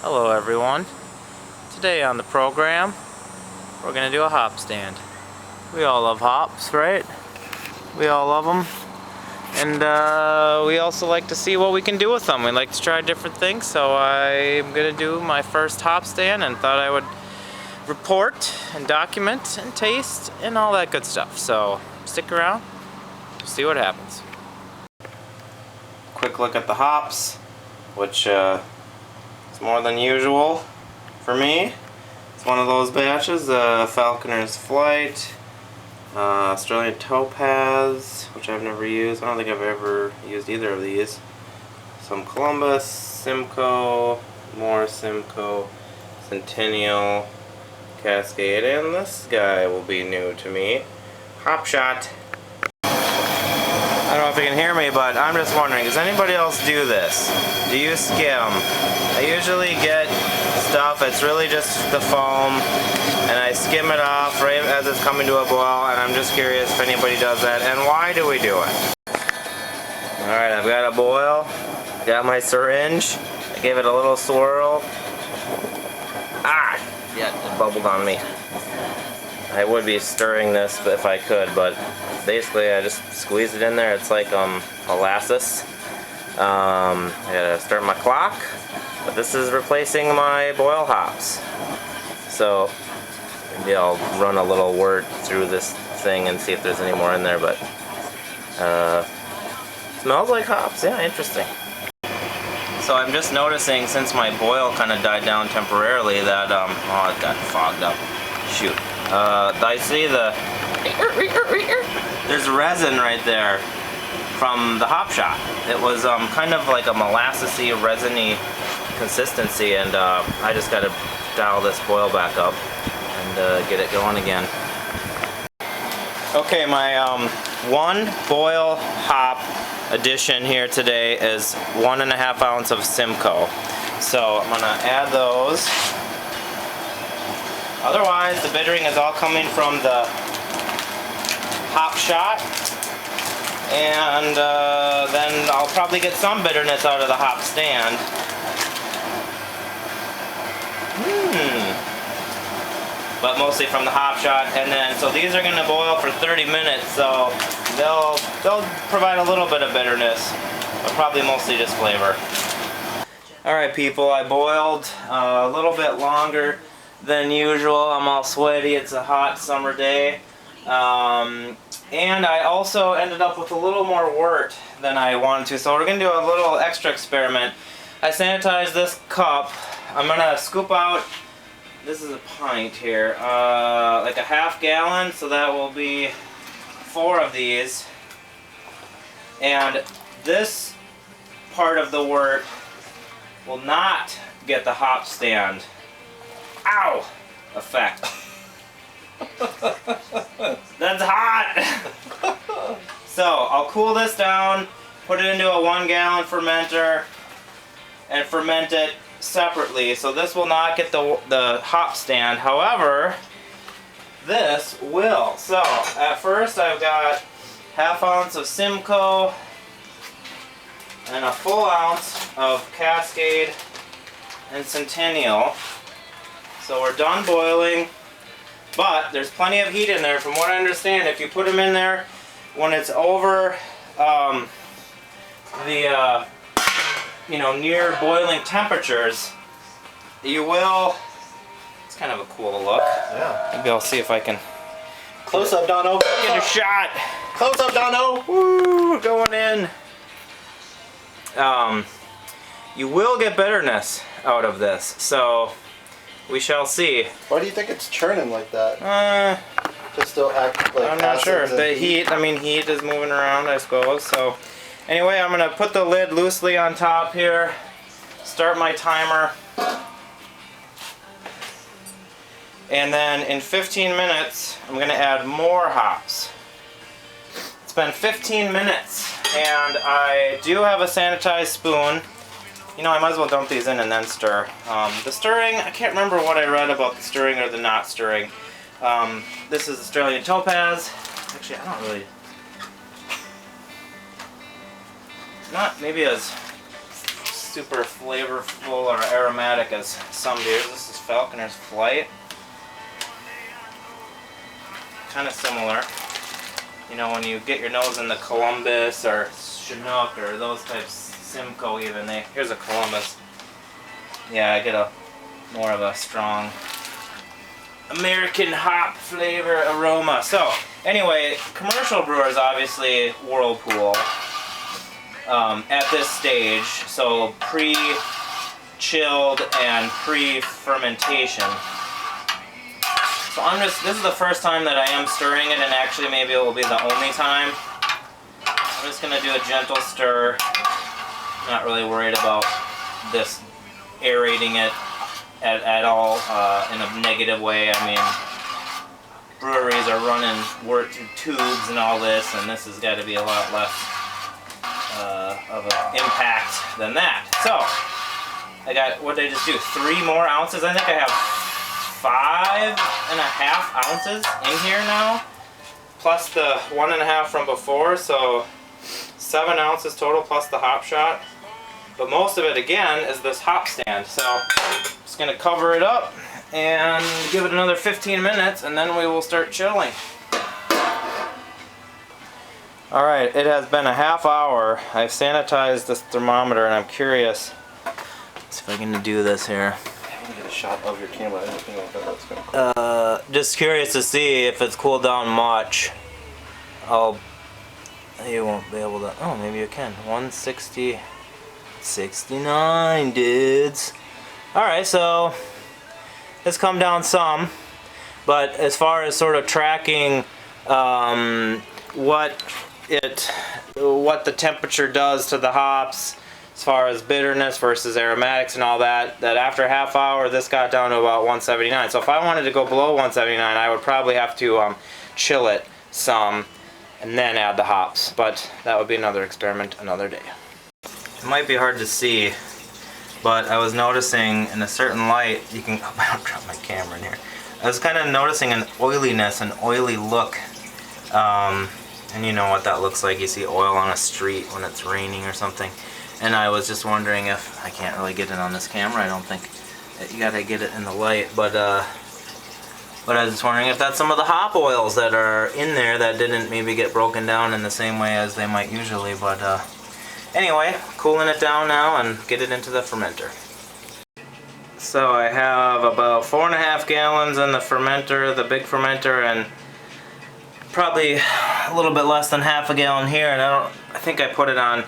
Hello everyone. Today on the program we're going to do a hop stand. We all love hops, right? We all love them. And we also like to see what we can do with them. We like to try different things, so I'm going to do my first hop stand and thought I would report and document and taste and all that good stuff. So stick around, see what happens. Quick look at the hops, which it's more than usual for me. It's one of those batches, Falconer's Flight, Australian Topaz, which I've never used. I don't think I've ever used either of these. Some Columbus, Simcoe, more Simcoe, Centennial, Cascade, and this guy will be new to me, Hop Shot. I don't know if you can hear me, but I'm just wondering, does anybody else do this? Do you skim? I usually get stuff, it's really just the foam, and I skim it off right as it's coming to a boil, and I'm just curious if anybody does that, and why do we do it? Alright, I've got a boil, got my syringe, I gave it a little swirl. Ah! Yeah, it bubbled on me. I would be stirring this if I could, but basically I just squeeze it in there. It's like molasses. I gotta start my clock, but this is replacing my boil hops. So maybe I'll run a little word through this thing and see if there's any more in there, but smells like hops. Yeah, interesting. So I'm just noticing, since my boil kind of died down temporarily, that oh, it got fogged up. Shoot. I see there's resin right there from the Hop Shot. It was kind of like a molassesy, resiny consistency, and I just got to dial this boil back up and get it going again. Okay, my one boil hop addition here today is 1.5 ounce of Simcoe. So I'm gonna add those. Otherwise, the bittering is all coming from the Hop Shot, and then I'll probably get some bitterness out of the hop stand. But mostly from the Hop Shot, and then so these are going to boil for 30 minutes, so they'll provide a little bit of bitterness, but probably mostly just flavor. Alright people, I boiled a little bit longer than usual. I'm all sweaty, it's a hot summer day, and I also ended up with a little more wort than I wanted to, so we're going to do a little extra experiment. I sanitized this cup. I'm going to scoop out, this is a pint here, like a half gallon, so that will be 4 of these, and this part of the wort will not get the hop stand ow effect. That's hot. So I'll cool this down, put it into a 1 gallon fermenter, and ferment it separately. So this will not get the hop stand. However, this will. So at first I've got 1/2 ounce of Simcoe and a full ounce of Cascade and Centennial. So we're done boiling, but there's plenty of heat in there. From what I understand, if you put them in there when it's over near boiling temperatures, you will, it's kind of a cool look. Yeah. Maybe I'll see if I can Close up, Dono. get a shot. Close up, Dono. Woo, going in. You will get bitterness out of this, so we shall see. Why do you think it's churning like that? Just still act like I'm not sure. acids and The heat, I mean, heat is moving around, I suppose. So anyway, I'm going to put the lid loosely on top here, start my timer, and then in 15 minutes, I'm going to add more hops. It's been 15 minutes, and I do have a sanitized spoon. You know, I might as well dump these in and then stir. The stirring, I can't remember what I read about the stirring or the not stirring. This is Australian Topaz. Actually, I don't really... Not maybe as super flavorful or aromatic as some beers. This is Falconer's Flight. Kind of similar. You know, when you get your nose in the Columbus or Chinook or those types, Simcoe even, here's a Columbus. Yeah, I get a more of a strong American hop flavor aroma. So, anyway, commercial brewers obviously Whirlpool at this stage, so pre-chilled and pre-fermentation. So this is the first time that I am stirring it, and actually maybe it will be the only time. I'm just going to do a gentle stir. Not really worried about this aerating it at all in a negative way. I mean, breweries are running wort through tubes and all this, and this has got to be a lot less of an impact than that. So, I got, what did I just do? 3 more ounces? I think I have 5.5 ounces in here now, plus the 1.5 from before, so 7 ounces total plus the hop shot. But most of it, again, is this hop stand. So, I'm just going to cover it up and give it another 15 minutes, and then we will start chilling. Alright, it has been a half hour. I've sanitized this thermometer, and I'm curious. Let's see if I can do this here. I'm gonna get a shot of your camera. I don't think that's gonna just curious to see if it's cooled down much. You won't be able to. Oh, maybe you can. 160. 69 dudes. Alright, so it's come down some, but as far as sort of tracking what the temperature does to the hops as far as bitterness versus aromatics and all that after a half hour this got down to about 179. So if I wanted to go below 179, I would probably have to chill it some and then add the hops, but that would be another experiment another day. It might be hard to see, but I was noticing in a certain light, you can, oh, I don't drop my camera in here. I was kind of noticing an oiliness, an oily look, and you know what that looks like. You see oil on a street when it's raining or something. And I was just wondering if, I can't really get it on this camera, I don't think. You gotta get it in the light, but I was just wondering if that's some of the hop oils that are in there that didn't maybe get broken down in the same way as they might usually, but anyway, cooling it down now and get it into the fermenter. So I have about 4.5 gallons in the fermenter, the big fermenter, and probably a little bit less than half a gallon here, and I think I put it on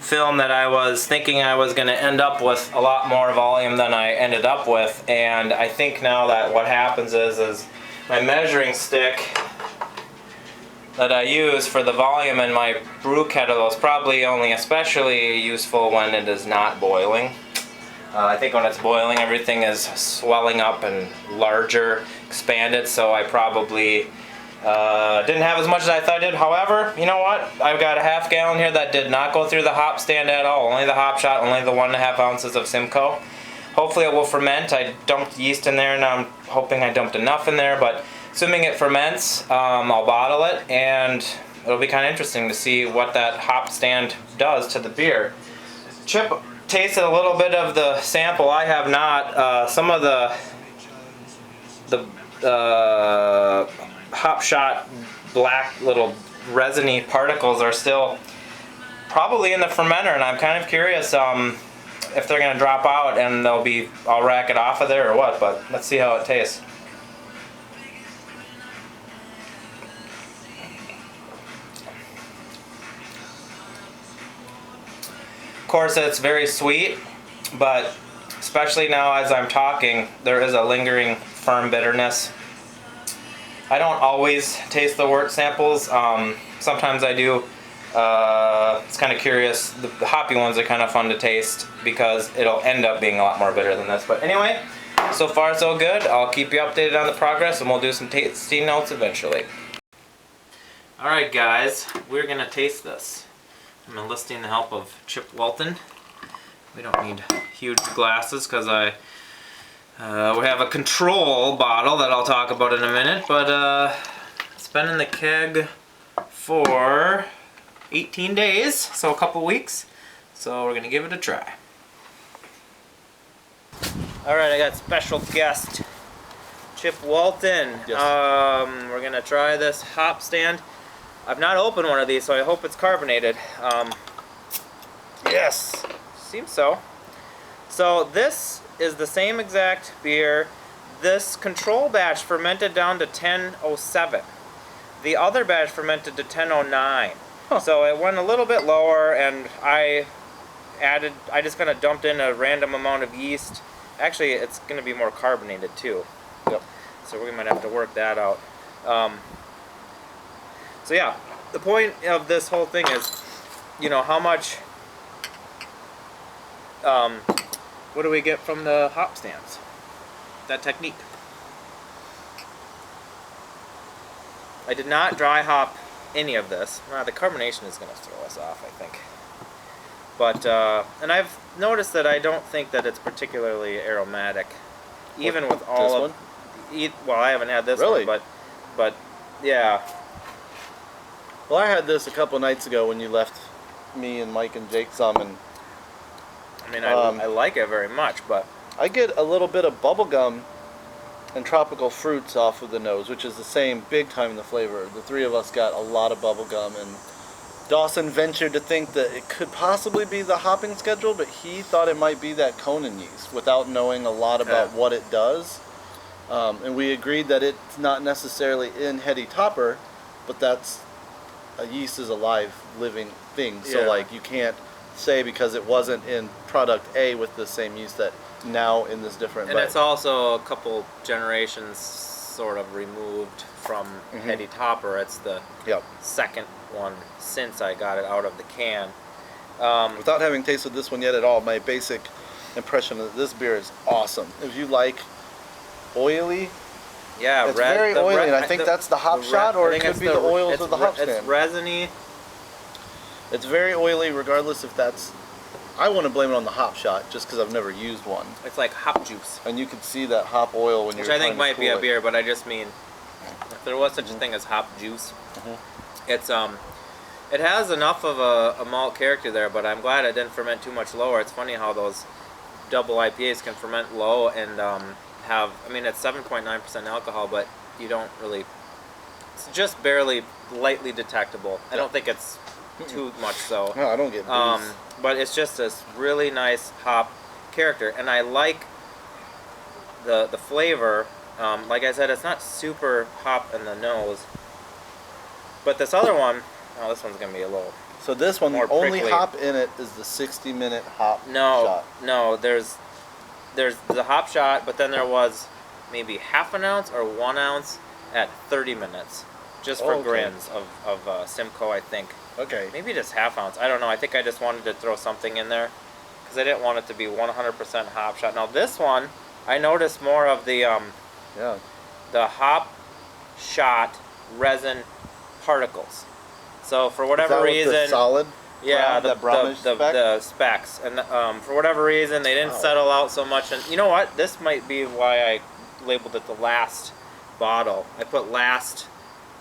film that I was thinking I was going to end up with a lot more volume than I ended up with, and I think now that what happens is my measuring stick that I use for the volume in my brew kettle is probably only especially useful when it is not boiling. I think when it's boiling everything is swelling up and larger, expanded, so I probably didn't have as much as I thought I did. However, you know what? I've got a half gallon here that did not go through the hop stand at all. Only the hop shot, only the 1.5 ounces of Simcoe. Hopefully it will ferment. I dumped yeast in there and I'm hoping I dumped enough in there, but assuming it ferments, I'll bottle it, and it'll be kind of interesting to see what that hop stand does to the beer. Chip tasted a little bit of the sample. I have not. Some of the hop shot black little resiny particles are still probably in the fermenter, and I'm kind of curious if they're going to drop out and I'll rack it off of there or what, but let's see how it tastes. Of course, it's very sweet, but especially now as I'm talking, there is a lingering firm bitterness. I don't always taste the wort samples. Sometimes I do. It's kind of curious. The hoppy ones are kind of fun to taste because it'll end up being a lot more bitter than this. But anyway, so far so good. I'll keep you updated on the progress, and we'll do some tasting notes eventually. Alright guys, we're going to taste this. I'm enlisting the help of Chip Walton. We don't need huge glasses because we have a control bottle that I'll talk about in a minute, but it's been in the keg for 18 days, so a couple weeks. So we're going to give it a try. All right, I got special guest Chip Walton. Yes. We're gonna try this hop stand. I've not opened one of these, so I hope it's carbonated. Yes, seems so. So this is the same exact beer. This control batch fermented down to 1007. The other batch fermented to 1009. Huh. So it went a little bit lower, and I just kind of dumped in a random amount of yeast. Actually, it's going to be more carbonated too. Yep. So we might have to work that out. So yeah, the point of this whole thing is, you know, how much, what do we get from the hop stands? That technique. I did not dry hop any of this. The carbonation is going to throw us off, I think. But, and I've noticed that I don't think that it's particularly aromatic, even with all this of. Well, I haven't had this really? one, but yeah. Well, I had this a couple nights ago when you left me and Mike and Jake some, and I mean, I like it very much, but I get a little bit of bubblegum and tropical fruits off of the nose, which is the same big time in the flavor. The three of us got a lot of bubblegum, and Dawson ventured to think that it could possibly be the hopping schedule, but he thought it might be that Conan yeast without knowing a lot about what it does. And we agreed that it's not necessarily in Heady Topper, but that's a yeast is a live, living thing. So like you can't say because it wasn't in product A with the same yeast that now in this different. And it's also a couple generations sort of removed from Heady Topper. It's the second one since I got it out of the can. Without having tasted this one yet at all, my basic impression of this beer is awesome. If you like oily, it's very oily, and I think that's the hop shot, or it could be the oils of the hop stand. It's resiny. It's very oily, regardless if that's. I want to blame it on the hop shot, just because I've never used one. It's like hop juice, and you can see that hop oil when you're. Which I think might be a beer, but I just mean, if there was such a thing as hop juice, it's it has enough of a malt character there, but I'm glad it didn't ferment too much lower. It's funny how those double IPAs can ferment low and have, I mean, it's 7.9% alcohol, but you don't really, it's just barely lightly detectable. I don't think it's too much so. No, I don't get booze. But it's just this really nice hop character, and I like the flavor. Like I said, it's not super hop in the nose, but this other one, this one's gonna be a little. So this one, the only prickly. hop in it is the 60-minute hop shot. No, there's the hop shot, but then there was maybe half an ounce or 1 ounce at 30 minutes, just for grins of Simcoe, I think. Okay. Maybe just half ounce. I don't know. I think I just wanted to throw something in there because I didn't want it to be 100% hop shot. Now this one, I noticed more of the the hop shot resin particles. So for whatever reason, the solid. Yeah, the specks, and for whatever reason they didn't settle out so much. And you know what? This might be why I labeled it the last bottle. I put last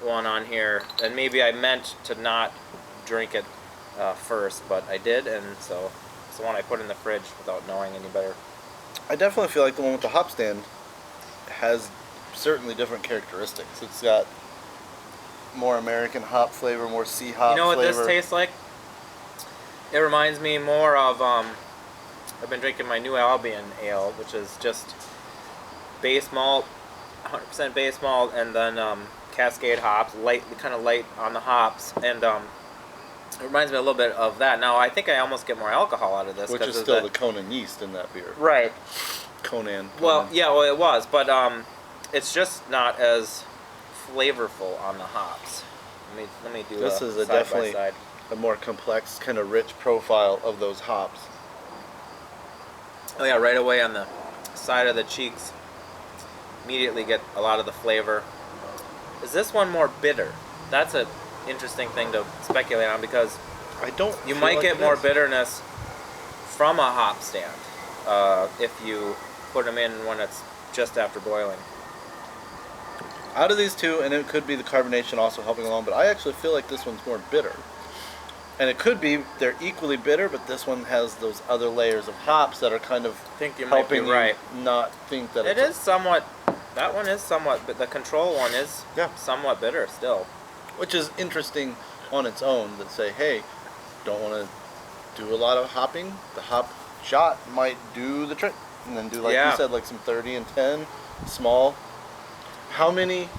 one on here, and maybe I meant to not drink it first, but I did, and so it's the one I put in the fridge without knowing any better. I definitely feel like the one with the hop stand has certainly different characteristics. It's got more American hop flavor, more sea hop flavor. You know what this tastes like? It reminds me more of, I've been drinking my New Albion ale, which is just base malt, 100% base malt, and then Cascade hops, kind of light on the hops, and it reminds me a little bit of that. Now, I think I almost get more alcohol out of this. Which is still the Conan yeast in that beer. Right. Conan. Well, yeah, well, it was, but it's just not as flavorful on the hops. Let me do this is definitely a more complex, kind of rich profile of those hops. Oh yeah, right away on the side of the cheeks, immediately get a lot of the flavor. Is this one more bitter? That's an interesting thing to speculate on, because you might get more bitterness from a hop stand if you put them in when it's just after boiling. Out of these two, and it could be the carbonation also helping along, but I actually feel like this one's more bitter. And it could be they're equally bitter, but this one has those other layers of hops that are kind of I think you might be helping right. you not think that It is somewhat. That one is somewhat, but the control one is somewhat bitter still. which is interesting on its own. That say, hey, don't want to do a lot of hopping. The hop shot might do the trick, and then do like you said, like some 30 and 10, small. How many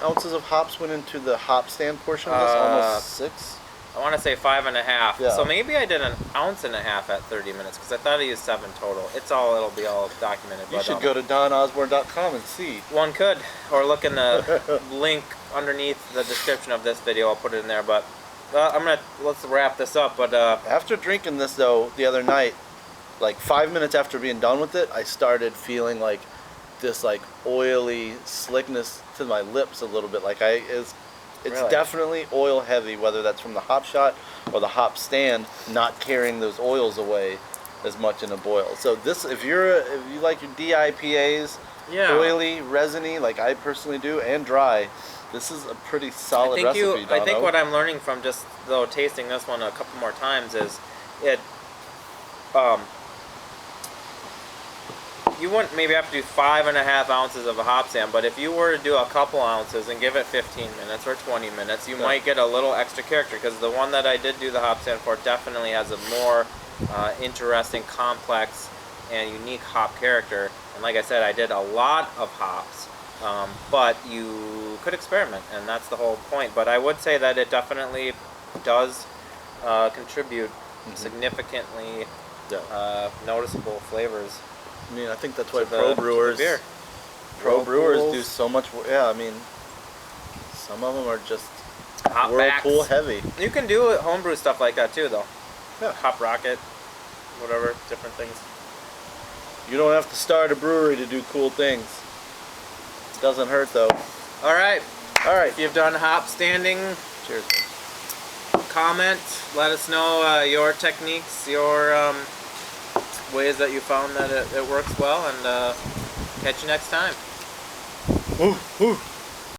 ounces of hops went into the hop stand portion of this? Almost 6. I want to say 5.5. Yeah. So maybe I did 1.5 ounces at 30 minutes because I thought I used 7 total. It'll be all documented. You should go to DonOsborne.com and see. One could, or look in the link underneath the description of this video. I'll put it in there. But let's wrap this up. But after drinking this though the other night, like 5 minutes after being done with it, I started feeling like this like oily slickness to my lips a little bit. Like it's Really? definitely oil heavy, whether that's from the hop shot or the hop stand not carrying those oils away as much in a boil. So this, if you like your DIPAs, oily, resiny, like I personally do, and dry, this is a pretty solid recipe. I think what I'm learning from just though tasting this one a couple more times is it. You wouldn't maybe have to do 5.5 ounces of a hop stand, but if you were to do a couple ounces and give it 15 minutes or 20 minutes, you might get a little extra character, because the one that I did do the hop stand for definitely has a more interesting, complex, and unique hop character. And like I said, I did a lot of hops, but you could experiment, and that's the whole point. But I would say that it definitely does contribute significantly noticeable flavors. I mean, I think that's why pro brewers do so much. Yeah, I mean, some of them are just whirlpool heavy. You can do homebrew stuff like that too, though. Yeah. Hop rocket, whatever, different things. You don't have to start a brewery to do cool things. It doesn't hurt though. All right. If you've done hop standing, cheers. Comment. Let us know your techniques, your ways that you found that it works well, and catch you next time. Woo, woo.